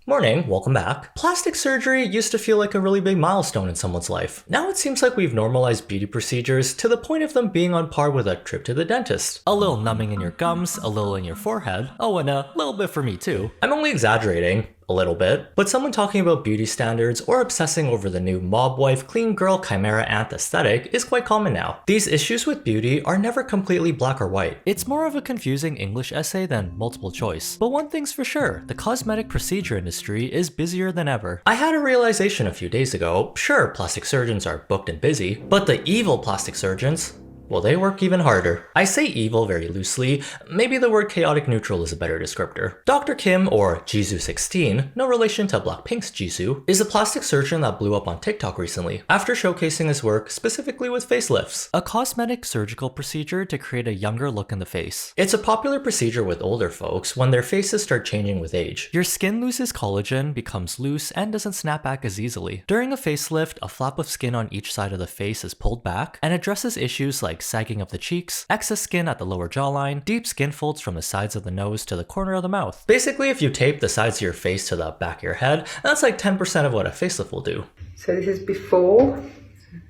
Morning, welcome back. Plastic surgery used to feel like a really big milestone in someone's life. Now it seems like we've normalized beauty procedures to the point of them being on par with a trip to the dentist. A little numbing in your gums, a little in your forehead, oh and a little bit for me too. I'm only exaggerating. A little bit, but someone talking about beauty standards or obsessing over the new mob wife, clean girl, chimera ant aesthetic is quite common now. These issues with beauty are never completely black or white. It's more of a confusing English essay than multiple choice. But one thing's for sure, the cosmetic procedure industry is busier than ever. I had a realization a few days ago. Sure, plastic surgeons are booked and busy, but the evil plastic surgeons, well, they work even harder. I say evil very loosely, maybe the word chaotic neutral is a better descriptor. Dr. Kim, or Jisoo16, no relation to Blackpink's Jisoo, is a plastic surgeon that blew up on TikTok recently, after showcasing his work specifically with facelifts, a cosmetic surgical procedure to create a younger look in the face. It's a popular procedure with older folks when their faces start changing with age. Your skin loses collagen, becomes loose, and doesn't snap back as easily. During a facelift, a flap of skin on each side of the face is pulled back and addresses issues like sagging of the cheeks, excess skin at the lower jawline, deep skin folds from the sides of the nose to the corner of the mouth. Basically, if you tape the sides of your face to the back of your head, that's like 10% of what a facelift will do. So this is before,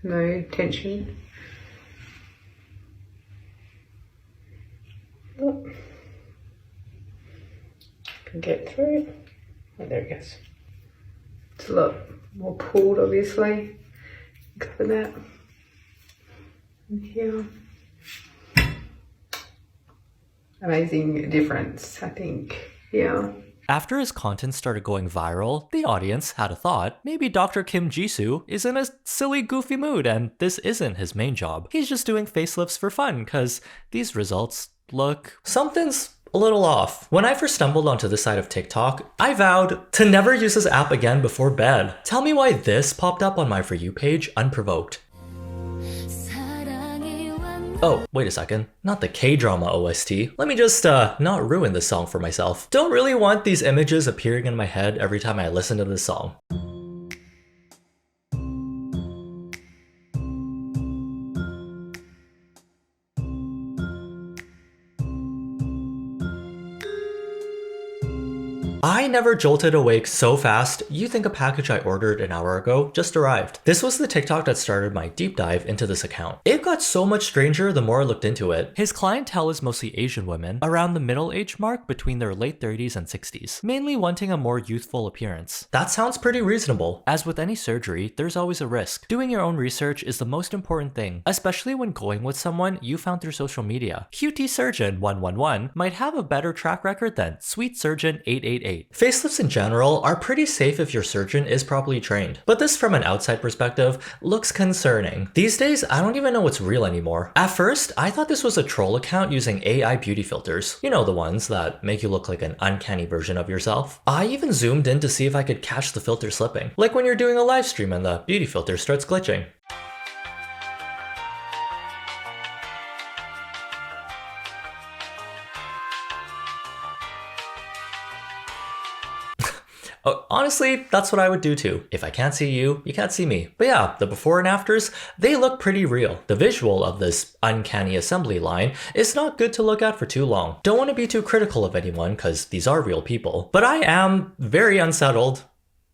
no tension. Oh. Can get through it. Oh, there it goes. It's a lot more pulled, obviously. Cover that. And here. Amazing difference, I think. Yeah. After his content started going viral, the audience had a thought, maybe Dr. Kim Jisoo is in a silly, goofy mood and this isn't his main job. He's just doing facelifts for fun, cause these results look... Something's a little off. When I first stumbled onto this side of TikTok, I vowed to never use this app again before bed. Tell me why this popped up on my For You page unprovoked. Oh, wait a second. Not the K-drama OST. Let me just not ruin this song for myself. Don't really want these images appearing in my head every time I listen to this song. I never jolted awake so fast, you think a package I ordered an hour ago just arrived. This was the TikTok that started my deep dive into this account. It got so much stranger the more I looked into it. His clientele is mostly Asian women, around the middle age mark between their late 30s and 60s, mainly wanting a more youthful appearance. That sounds pretty reasonable. As with any surgery, there's always a risk. Doing your own research is the most important thing, especially when going with someone you found through social media. QT Surgeon 111 might have a better track record than Sweet Surgeon 888. Facelifts in general are pretty safe if your surgeon is properly trained, but this from an outside perspective looks concerning. These days, I don't even know what's real anymore. At first, I thought this was a troll account using AI beauty filters. You know, the ones that make you look like an uncanny version of yourself. I even zoomed in to see if I could catch the filter slipping, like when you're doing a live stream and the beauty filter starts glitching. Honestly, that's what I would do too. If I can't see you, you can't see me. But yeah, the before and afters, they look pretty real. The visual of this uncanny assembly line is not good to look at for too long. Don't want to be too critical of anyone because these are real people. But I am very unsettled.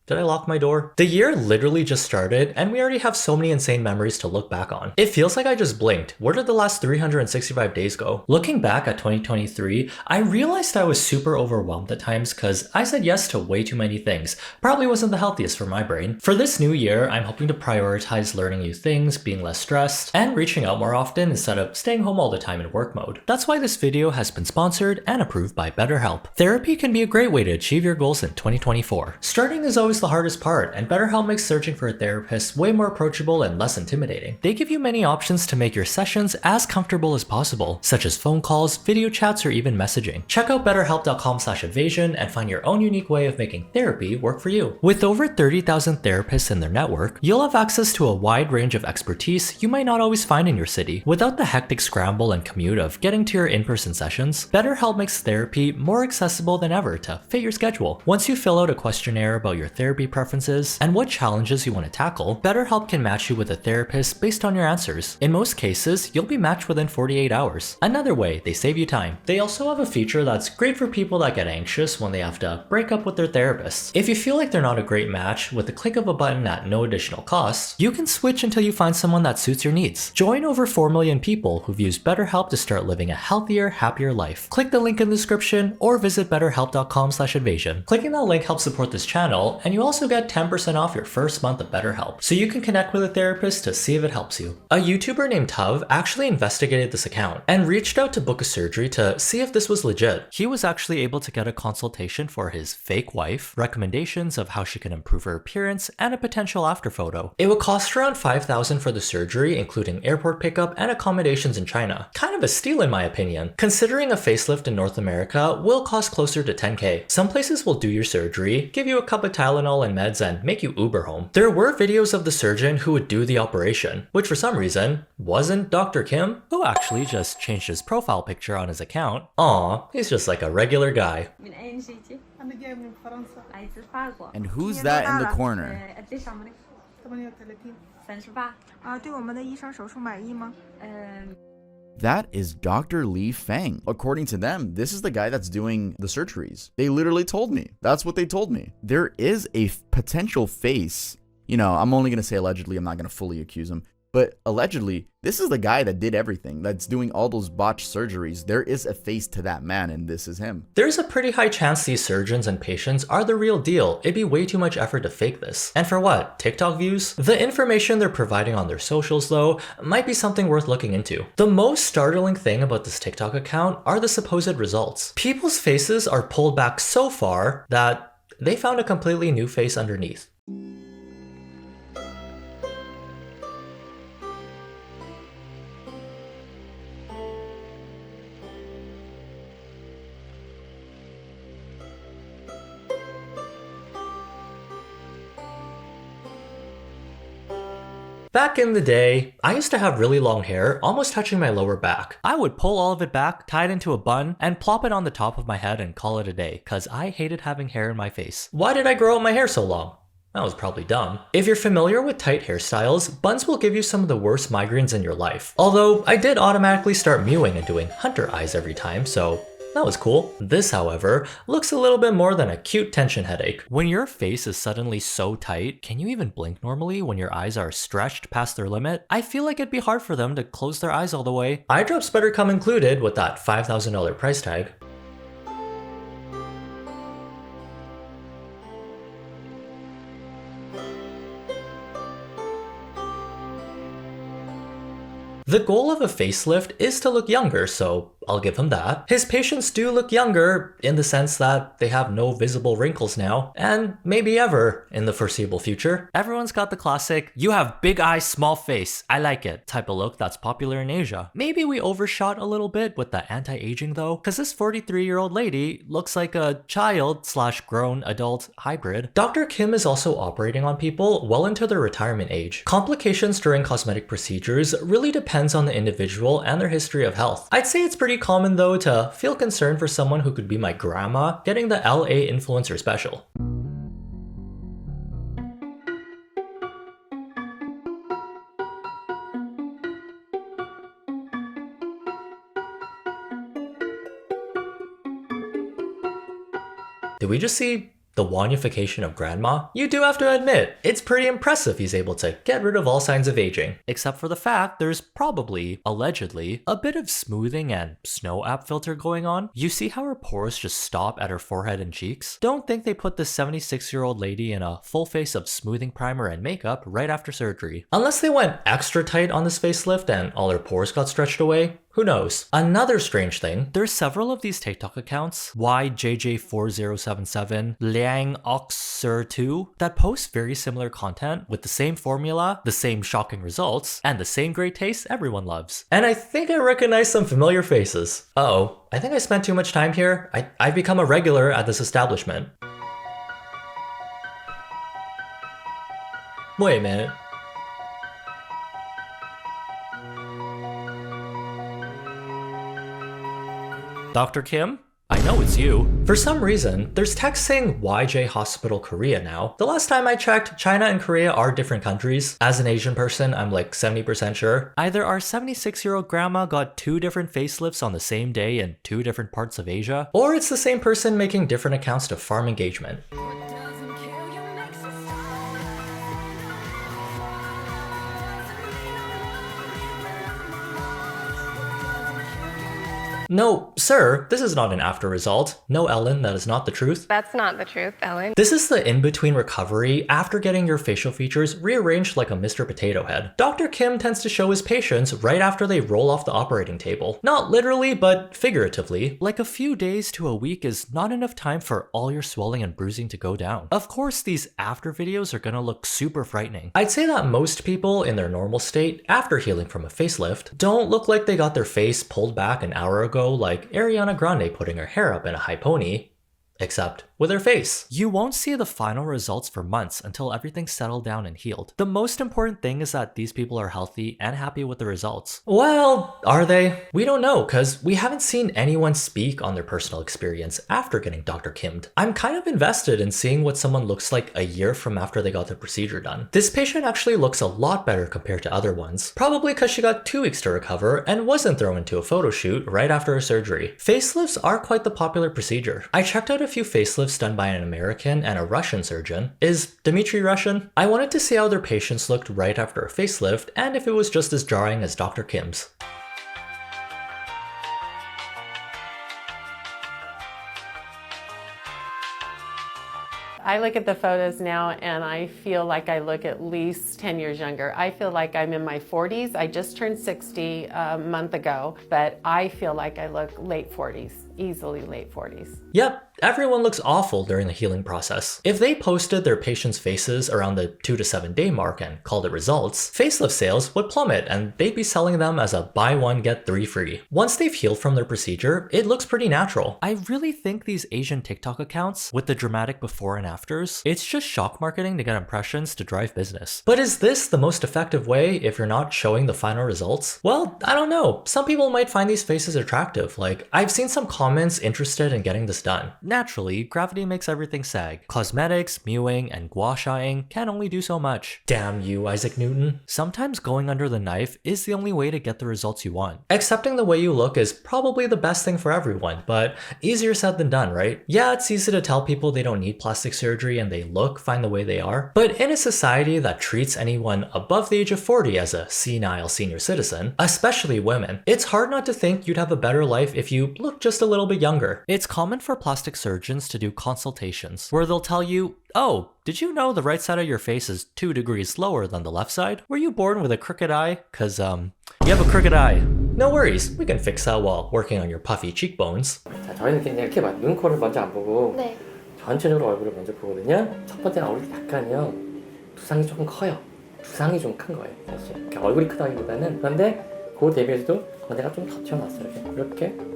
Did I lock my door? The year literally just started and we already have so many insane memories to look back on. It feels like I just blinked. Where did the last 365 days go? Looking back at 2023, I realized I was super overwhelmed at times because I said yes to way too many things. Probably wasn't the healthiest for my brain. For this new year, I'm hoping to prioritize learning new things, being less stressed, and reaching out more often instead of staying home all the time in work mode. That's why this video has been sponsored and approved by BetterHelp. Therapy can be a great way to achieve your goals in 2024. Starting is always the hardest part, and BetterHelp makes searching for a therapist way more approachable and less intimidating. They give you many options to make your sessions as comfortable as possible, such as phone calls, video chats, or even messaging. Check out betterhelp.com/Edvasian and find your own unique way of making therapy work for you. With over 30,000 therapists in their network, you'll have access to a wide range of expertise you might not always find in your city. Without the hectic scramble and commute of getting to your in-person sessions, BetterHelp makes therapy more accessible than ever to fit your schedule. Once you fill out a questionnaire about your therapy therapy preferences, and what challenges you want to tackle, BetterHelp can match you with a therapist based on your answers. In most cases, you'll be matched within 48 hours. Another way, they save you time. They also have a feature that's great for people that get anxious when they have to break up with their therapist. If you feel like they're not a great match, with the click of a button at no additional cost, you can switch until you find someone that suits your needs. Join over 4 million people who've used BetterHelp to start living a healthier, happier life. Click the link in the description or visit betterhelp.com/Edvasian. Clicking that link helps support this channel, and you also get 10% off your first month of BetterHelp, so you can connect with a therapist to see if it helps you. A YouTuber named Tuv actually investigated this account and reached out to book a surgery to see if this was legit. He was actually able to get a consultation for his fake wife, recommendations of how she can improve her appearance, and a potential after photo. It would cost around $5,000 for the surgery, including airport pickup and accommodations in China. Kind of a steal in my opinion, considering a facelift in North America will cost closer to $10K. Some places will do your surgery, give you a cup of Tylenol and meds, and make you Uber home. There were videos of the surgeon who would do the operation, which for some reason wasn't Dr. Kim, who actually just changed his profile picture on his account. Aw, he's just like a regular guy. And who's that in the corner? That is Dr. Li Feng. According to them, this is the guy that's doing the surgeries. They literally told me. That's what they told me. There is a potential face. You know, I'm only going to say allegedly. I'm not going to fully accuse him. But allegedly, this is the guy that did everything, that's doing all those botched surgeries. There is a face to that man, and this is him. There's a pretty high chance these surgeons and patients are the real deal. It'd be way too much effort to fake this. And for what? TikTok views? The information they're providing on their socials, though, might be something worth looking into. The most startling thing about this TikTok account are the supposed results. People's faces are pulled back so far that they found a completely new face underneath. Back in the day, I used to have really long hair, almost touching my lower back. I would pull all of it back, tie it into a bun, and plop it on the top of my head and call it a day, cause I hated having hair in my face. Why did I grow out my hair so long? That was probably dumb. If you're familiar with tight hairstyles, buns will give you some of the worst migraines in your life. Although, I did automatically start mewing and doing hunter eyes every time, so that was cool. This, however, looks a little bit more than a cute tension headache. When your face is suddenly so tight, can you even blink normally when your eyes are stretched past their limit? I feel like it'd be hard for them to close their eyes all the way. Eye drops better come included with that $5,000 price tag. The goal of a facelift is to look younger, so I'll give him that. His patients do look younger in the sense that they have no visible wrinkles now, and maybe ever in the foreseeable future. Everyone's got the classic, you have big eyes, small face, I like it type of look that's popular in Asia. Maybe we overshot a little bit with the anti-aging though, because this 43-year-old lady looks like a child/grown adult hybrid. Dr. Kim is also operating on people well into their retirement age. Complications during cosmetic procedures really depends on the individual and their history of health. I'd say it's pretty common though to feel concerned for someone who could be my grandma getting the LA influencer special. Did we just see the Wanification of grandma? You do have to admit, it's pretty impressive he's able to get rid of all signs of aging. Except for the fact there's probably, allegedly, a bit of smoothing and snow app filter going on. You see how her pores just stop at her forehead and cheeks? Don't think they put this 76-year-old lady in a full face of smoothing primer and makeup right after surgery. Unless they went extra tight on this facelift and all her pores got stretched away. Who knows? Another strange thing, there's several of these TikTok accounts, YJJ4077, Liang Oxer2, that post very similar content with the same formula, the same shocking results, and the same great taste everyone loves. And I think I recognize some familiar faces. Uh-oh, I think I spent too much time here. I've become a regular at this establishment. Wait a minute. Dr. Kim? I know it's you. For some reason, there's text saying YJ Hospital Korea now. The last time I checked, China and Korea are different countries. As an Asian person, I'm like 70% sure. Either our 76-year-old grandma got 2 different facelifts on the same day in 2 different parts of Asia, or it's the same person making different accounts to farm engagement. No, sir, this is not an after result. No, Ellen, that is not the truth. That's not the truth, Ellen. This is the in-between recovery after getting your facial features rearranged like a Mr. Potato Head. Dr. Kim tends to show his patients right after they roll off the operating table. Not literally, but figuratively. Like a few days to a week is not enough time for all your swelling and bruising to go down. Of course, these after videos are gonna look super frightening. I'd say that most people in their normal state, after healing from a facelift, don't look like they got their face pulled back an hour ago like Ariana Grande putting her hair up in a high pony, except with her face. You won't see the final results for months until everything's settled down and healed. The most important thing is that these people are healthy and happy with the results. Well, are they? We don't know, because we haven't seen anyone speak on their personal experience after getting Dr. Kim'd. I'm kind of invested in seeing what someone looks like a year from after they got their procedure done. This patient actually looks a lot better compared to other ones, probably because she got 2 weeks to recover and wasn't thrown into a photo shoot right after her surgery. Facelifts are quite the popular procedure. I checked out a few facelifts done by an American and a Russian surgeon. Is Dmitry Russian? I wanted to see how their patients looked right after a facelift and if it was just as jarring as Dr. Kim's. I look at the photos now and I feel like I look at least 10 years younger. I feel like I'm in my 40s. I just turned 60 a month ago, but I feel like I look late 40s, easily late 40s. Yep, everyone looks awful during the healing process. If they posted their patients' faces around the 2 to 7 day mark and called it results, facelift sales would plummet and they'd be selling them as a buy one get 3 free. Once they've healed from their procedure, it looks pretty natural. I really think these Asian TikTok accounts with the dramatic before and afters, it's just shock marketing to get impressions to drive business. But is this the most effective way if you're not showing the final results? Well, I don't know. Some people might find these faces attractive. Like, I've seen some comments interested in getting this done. Naturally, gravity makes everything sag. Cosmetics, mewing, and gua shaing can only do so much. Damn you, Isaac Newton. Sometimes going under the knife is the only way to get the results you want. Accepting the way you look is probably the best thing for everyone, but easier said than done, right? Yeah, it's easy to tell people they don't need plastic surgery and they look fine the way they are, but in a society that treats anyone above the age of 40 as a senile senior citizen, especially women, it's hard not to think you'd have a better life if you look just a little bit younger. It's common for plastic surgeons to do consultations where they'll tell you, oh, did you know the right side of your face is 2 degrees lower than the left side? Were you born with a crooked eye? Cause you have a crooked eye. No worries, we can fix that while working on your puffy cheekbones. 자, 저희는 그냥 이렇게 봐. 눈, 코를 먼저 안 보고 네. 전체적으로 얼굴을 먼저 보거든요. 첫 번째는 얼굴이 약간요. 두상이 조금 커요. 두상이 좀 큰 거예요. 사실. 그러니까 얼굴이 크다기보다는. 그런데 그 대비해서도 건대가 좀 더 튀어나왔어요. 이렇게.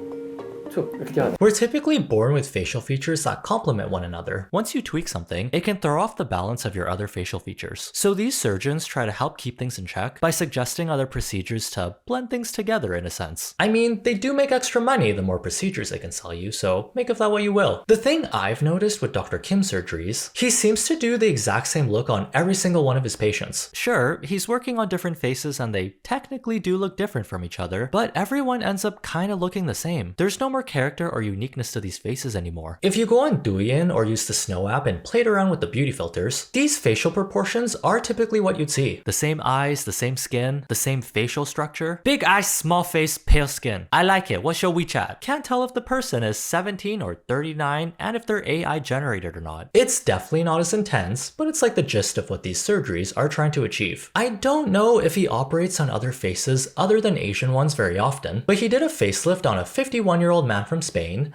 We're typically born with facial features that complement one another. Once you tweak something, it can throw off the balance of your other facial features. So these surgeons try to help keep things in check by suggesting other procedures to blend things together in a sense. I mean, they do make extra money the more procedures they can sell you, so make of that what you will. The thing I've noticed with Dr. Kim's surgeries, he seems to do the exact same look on every single one of his patients. Sure, he's working on different faces and they technically do look different from each other, but everyone ends up kind of looking the same. There's no more character or uniqueness to these faces anymore. If you go on Douyin or use the Snow app and played around with the beauty filters, these facial proportions are typically what you'd see. The same eyes, the same skin, the same facial structure. Big eyes, small face, pale skin. I like it. What's your WeChat? Can't tell if the person is 17 or 39 and if they're AI generated or not. It's definitely not as intense, but it's like the gist of what these surgeries are trying to achieve. I don't know if he operates on other faces other than Asian ones very often, but he did a facelift on a 51-year-old man from Spain.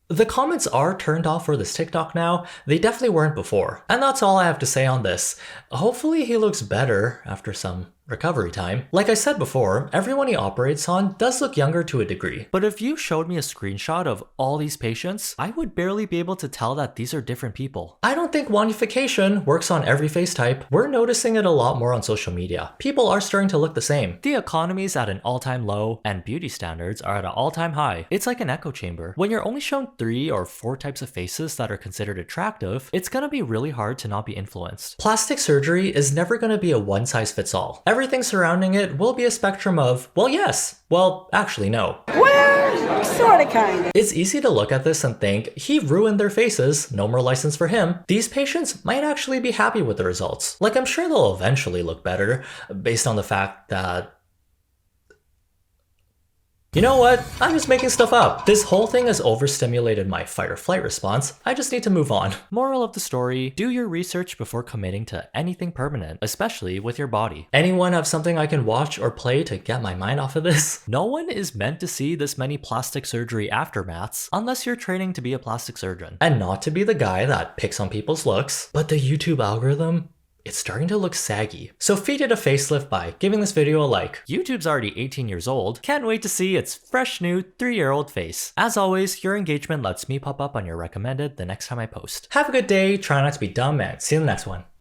The comments are turned off for this TikTok now. They definitely weren't before. And that's all I have to say on this. Hopefully he looks better after some recovery time. Like I said before, everyone he operates on does look younger to a degree. But if you showed me a screenshot of all these patients, I would barely be able to tell that these are different people. I don't think oneification works on every face type. We're noticing it a lot more on social media. People are starting to look the same. The economy's at an all-time low, and beauty standards are at an all-time high. It's like an echo chamber. When you're only shown 3 or 4 types of faces that are considered attractive, it's gonna be really hard to not be influenced. Plastic surgery is never gonna be a one-size-fits-all. Everything surrounding it will be a spectrum of, well, yes, well, actually, no. Well, sorta kinda. It's easy to look at this and think, he ruined their faces, no more license for him. These patients might actually be happy with the results. Like, I'm sure they'll eventually look better, based on the fact that... You know what? I'm just making stuff up. This whole thing has overstimulated my fight or flight response. I just need to move on. Moral of the story, do your research before committing to anything permanent, especially with your body. Anyone have something I can watch or play to get my mind off of this? No one is meant to see this many plastic surgery aftermaths unless you're training to be a plastic surgeon. And not to be the guy that picks on people's looks, but the YouTube algorithm, it's starting to look saggy. So feed it a facelift by giving this video a like. YouTube's already 18 years old. Can't wait to see its fresh new 3-year-old face. As always, your engagement lets me pop up on your recommended the next time I post. Have a good day, try not to be dumb, and see you in the next one.